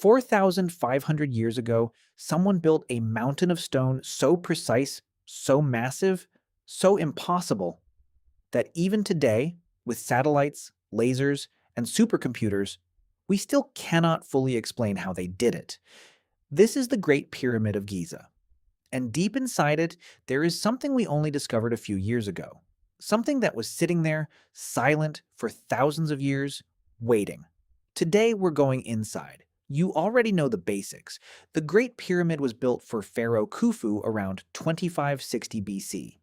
4,500 years ago, someone built a mountain of stone so precise, so massive, so impossible that even today, with satellites, lasers, and supercomputers, we still cannot fully explain how they did it. This is the Great Pyramid of Giza. And deep inside it, there is something we only discovered a few years ago. Something that was sitting there, silent for thousands of years, waiting. Today, we're going inside. You already know the basics. The Great Pyramid was built for Pharaoh Khufu around 2560 BC.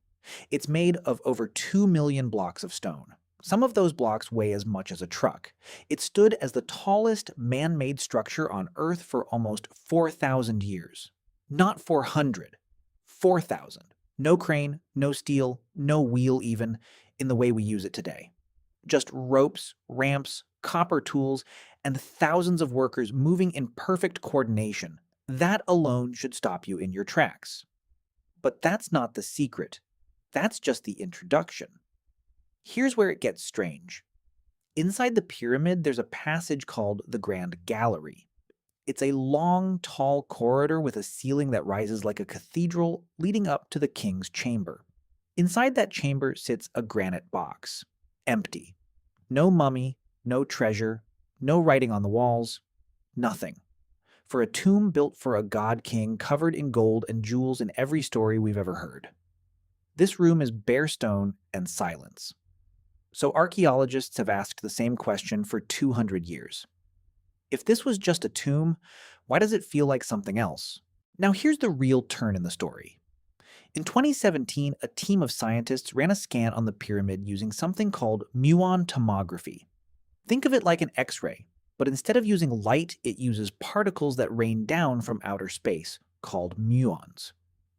It's made of over 2 million blocks of stone. Some of those blocks weigh as much as a truck. It stood as the tallest man-made structure on Earth for almost 4,000 years. Not 400, 4,000. No crane, no steel, no wheel even, in the way we use it today. Just ropes, ramps, copper tools, and thousands of workers moving in perfect coordination. That alone should stop you in your tracks. But that's not the secret. That's just the introduction. Here's where it gets strange. Inside the pyramid, there's a passage called the Grand Gallery. It's a long, tall corridor with a ceiling that rises like a cathedral leading up to the king's chamber. Inside that chamber sits a granite box. Empty. No mummy, no treasure, no writing on the walls, nothing. For a tomb built for a god-king covered in gold and jewels in every story we've ever heard. This room is bare stone and silence. So archaeologists have asked the same question for 200 years. If this was just a tomb, why does it feel like something else? Now here's the real turn in the story. In 2017, a team of scientists ran a scan on the pyramid using something called Muon Tomography. Think of it like an X-ray, but instead of using light, it uses particles that rain down from outer space, called muons.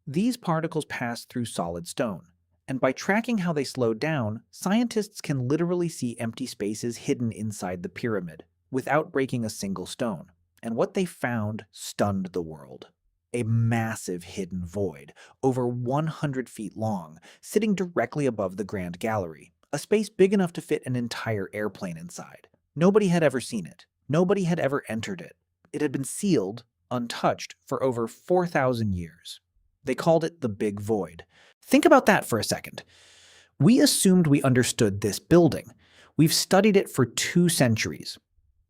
These particles pass through solid stone, and by tracking how they slow down, scientists can literally see empty spaces hidden inside the pyramid, without breaking a single stone. And what they found stunned the world. A massive hidden void, over 100 feet long, sitting directly above the Grand Gallery, a space big enough to fit an entire airplane inside. Nobody had ever seen it. Nobody had ever entered it. It had been sealed, untouched, for over 4,000 years. They called it the Big Void. Think about that for a second. We assumed we understood this building. We've studied it for 2 centuries.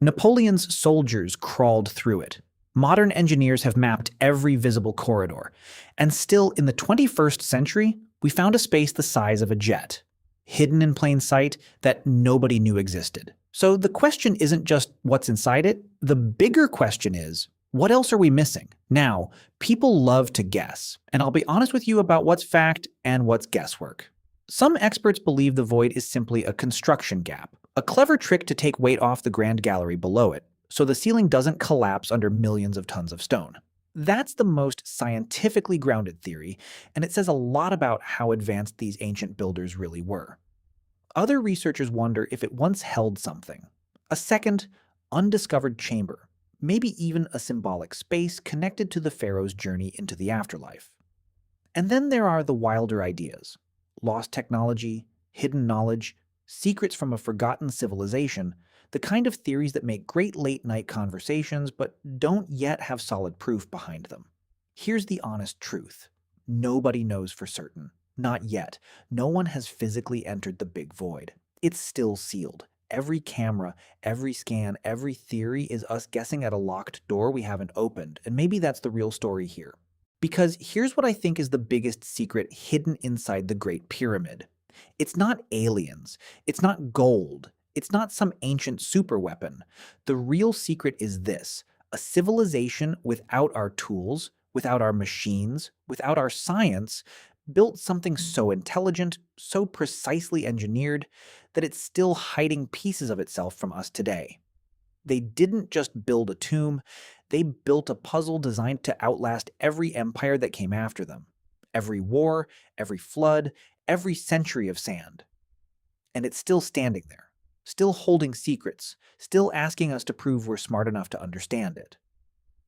Napoleon's soldiers crawled through it. Modern engineers have mapped every visible corridor. And still, in the 21st century, we found a space the size of a jet, hidden in plain sight that nobody knew existed. So the question isn't just what's inside it. The bigger question is, what else are we missing? Now, people love to guess, and I'll be honest with you about what's fact and what's guesswork. Some experts believe the void is simply a construction gap, a clever trick to take weight off the Grand Gallery below it, so the ceiling doesn't collapse under millions of tons of stone. That's the most scientifically grounded theory, and it says a lot about how advanced these ancient builders really were. Other researchers wonder if it once held something, a second, undiscovered chamber, maybe even a symbolic space connected to the pharaoh's journey into the afterlife. And then there are the wilder ideas: lost technology, hidden knowledge, secrets from a forgotten civilization, the kind of theories that make great late-night conversations but don't yet have solid proof behind them. Here's the honest truth. Nobody knows for certain. Not yet. No one has physically entered the Big Void. It's still sealed. Every camera, every scan, every theory is us guessing at a locked door we haven't opened, and maybe that's the real story here. Because here's what I think is the biggest secret hidden inside the Great Pyramid. It's not aliens. It's not gold. It's not some ancient superweapon. The real secret is this: a civilization without our tools, without our machines, without our science, built something so intelligent, so precisely engineered, that it's still hiding pieces of itself from us today. They didn't just build a tomb, they built a puzzle designed to outlast every empire that came after them. Every war, every flood, every century of sand. And it's still standing there, still holding secrets, still asking us to prove we're smart enough to understand it.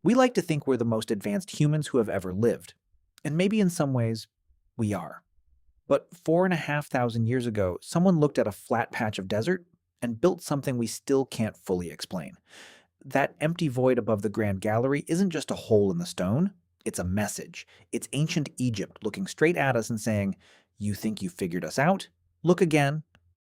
We like to think we're the most advanced humans who have ever lived, and maybe in some ways, we are. But 4,500 years ago, someone looked at a flat patch of desert and built something we still can't fully explain. That empty void above the Grand Gallery isn't just a hole in the stone, it's a message. It's ancient Egypt looking straight at us and saying, "You think you figured us out? Look again,